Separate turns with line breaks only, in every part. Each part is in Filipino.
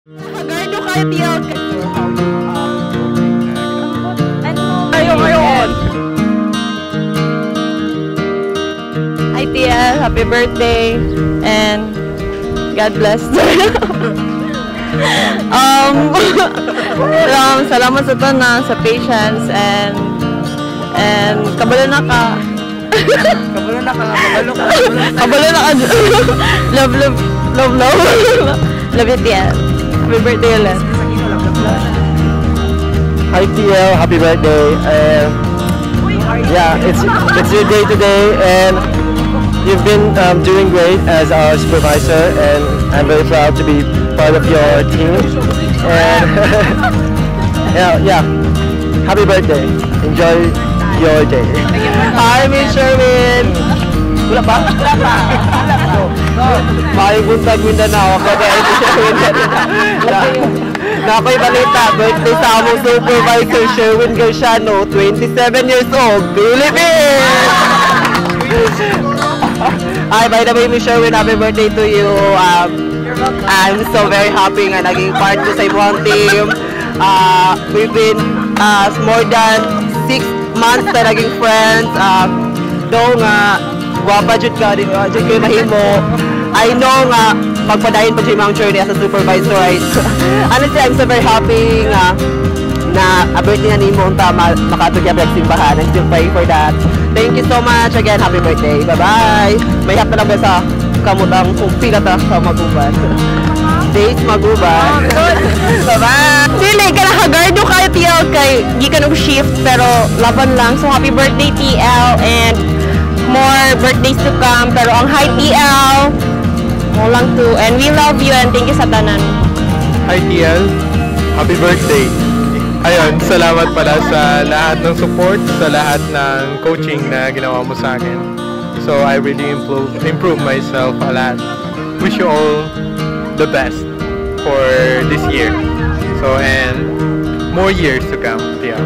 Hagardo kayo, Tiel.
Ngayon.
Hi, Tiel. Happy birthday. And God bless. Salamat sa tanan, sa patience, and kabalo na ka.
Kabalo na ka.
Kabalo na ka. Love you, Tiel. Happy birthday ulit.
Hi TL, happy birthday. Yeah, it's your day today, and you've been doing great as our supervisor, and I'm very proud to be part of your team. And yeah, happy birthday. Enjoy your day.
Hi, Miss Sherwin.
Wala pa? Makibuntag Mindanao ako dahil si Sherwin na ako'y balita, birthday sa among supervisor Sherwin Garciano, 27 years old, Philippines! Ay, by the way, Miss Sherwin, happy birthday to you. I'm so very happy nga naging part ko sa ibang team. We've been more than 6 months na naging friends. Though nga, wapa jud ka, di ba? Jud kayo mahimo. I know nga, magpadayon pa siya yung journey as a supervisor, right? Honestly, I'm so very happy nga na birthday na nimo unta makatugya sa simbahan. I'm still praying for that. Thank you so much again. Happy birthday. Bye-bye. May hap na lang ba sa kamutang kung pila ta sa Maguban. Days Maguban. Bye-bye.
Dili, hagardo kayo, TL, kay di ka shift pero laban lang. So, happy birthday, TL, and more birthdays to come. Pero ang hi, TL, mo lang to. And we love you and thank you sa tanan.
Hi TL, happy birthday. Ayun, salamat pala sa lahat ng support, sa lahat ng coaching na ginawa mo sa akin. So I really improve myself a lot. Wish you all the best for this year. So and more years to come, TL.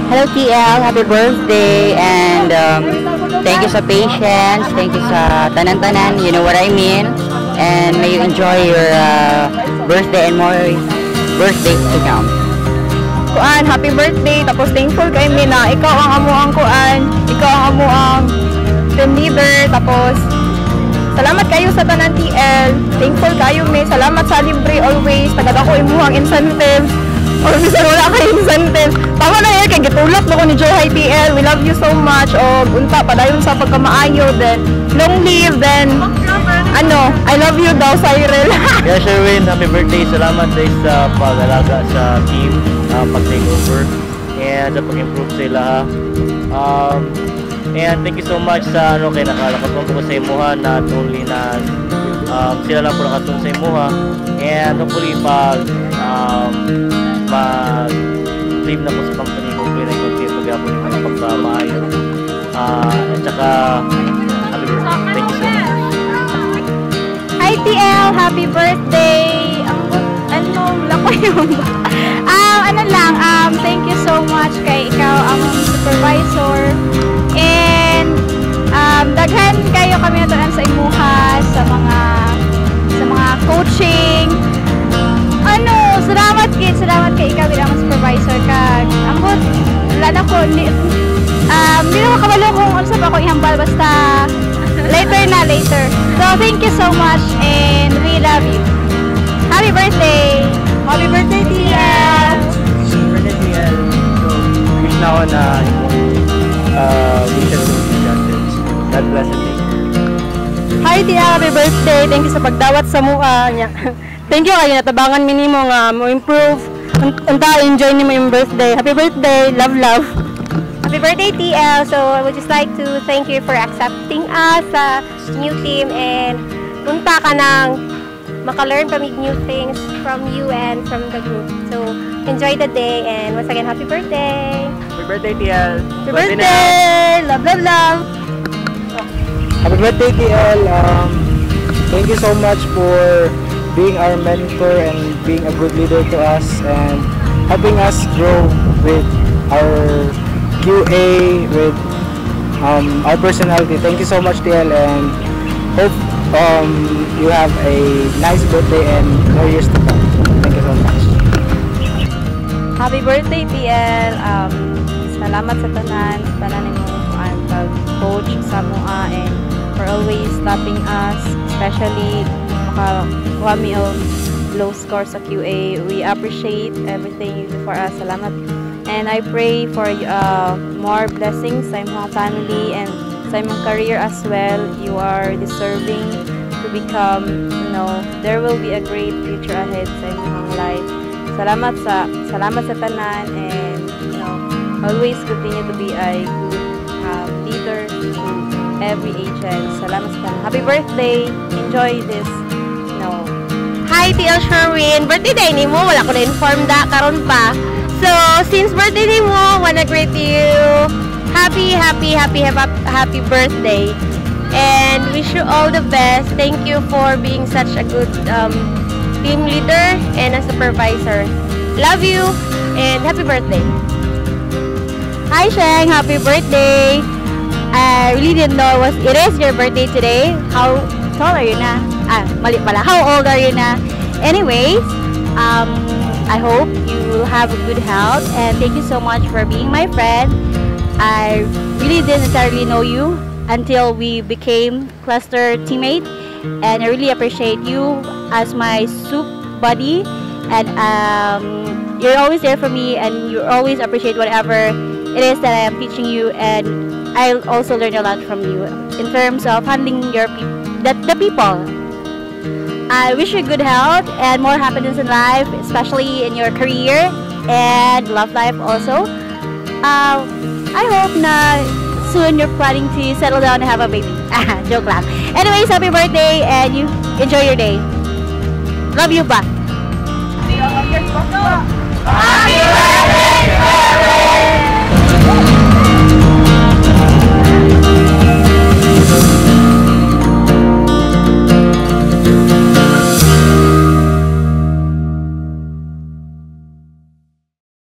Hello TL, happy birthday, and thank you sa patience, thank you sa tanan-tanan, you know what I mean, and may you enjoy your birthday and more birthdays to come.
Kuan, happy birthday, tapos thankful kay mi na ikaw ang amuang kuan, ikaw ang amuang team leader, tapos salamat kayo sa tanan TL, thankful kayo mi, salamat sa libre always, tagad ako imuhang incentives, or bisan wala kayo incentives. Tama na yun, kay gitulak mo ko ni Joy High TL, we love you so much, o unta, padayon sa pagkamaayo, then long live, then I love you daw, Cyril.
Yeah, Sherwin, happy birthday. Salamat sa pag-alaga sa team, pag-take over, and sa pag-improve sa ila. And thank you so much sa kay nakalakatong ko sa imuha, not only na sila lang po nakatong sa imuha, and hopefully pag mag-leave na po sa company, hopefully na i-continue pag-apon yung mga pagkamaayo. At saka, happy birthday. Thank you so much.
Hi TL, happy birthday! Wala ko yung thank you so much kay ikaw ang supervisor, and daghan kayo kami natuan sa imuha sa mga coaching. Salamat kay ikaw bilang supervisor kag ambot wala na ko hindi na makabalo kung ano sa ako ihambal, basta later. So thank you so much and we love you. Happy birthday!
Happy birthday, TL!
Happy birthday, TL. So, wish na ako na wishes to be granted. God bless and thank you.
Hi, TL! Happy birthday! Thank you sa pagdawat sa mukha niya. Thank you kayo, natabangan minimo nga mo improve. Unta, enjoy niyo mo yung birthday. Happy birthday! Love!
Happy birthday, TL! So I would just like to thank you for accepting us sa new team, and punta ka ng maka-learn from new things from you and from the group. So enjoy the day, and once again, happy birthday!
Happy birthday, TL.
Happy birthday! Love!
Happy birthday, TL. Thank you so much for being our mentor and being a good leader to us and helping us grow with our QA, with our personality. Thank you so much, TL, and you have a nice birthday and more years to come. Thank you so much.
Happy birthday, TL. Salamat sa tanan nimong pag-coach sa mua and for always stopping us, especially makakuha mi og low score sa QA. We appreciate everything you do for us. Salamat. And I pray for more blessings sa imong family and sa imong career as well. You are deserving to become, there will be a great future ahead sa imong life. Salamat sa tanan and always continue to be a good leader to every agent. Salamat sa tanan. Happy birthday. Enjoy this.
Hi, TL Sherwin. Birthday day ni mo. Wala ko na-inform karon pa. So, since birthday ni mo, wanna greet you happy birthday. And wish you all the best. Thank you for being such a good team leader and a supervisor. Love you and happy birthday.
Hi, Sheng. Happy birthday. I really didn't know it is your birthday today. How tall are you na? Mali pala. How old are you na? Anyways, I hope you will have a good health and thank you so much for being my friend. I really didn't necessarily know you until we became cluster teammate, and I really appreciate you as my soup buddy, and you're always there for me and you always appreciate whatever it is that I am teaching you, and I'll also learn a lot from you in terms of handling the people. I wish you good health and more happiness in life, especially in your career and love life also. I hope na soon you're planning to settle down and have a baby. Joke lang. Anyways, happy birthday and you enjoy your day. Love you, ba.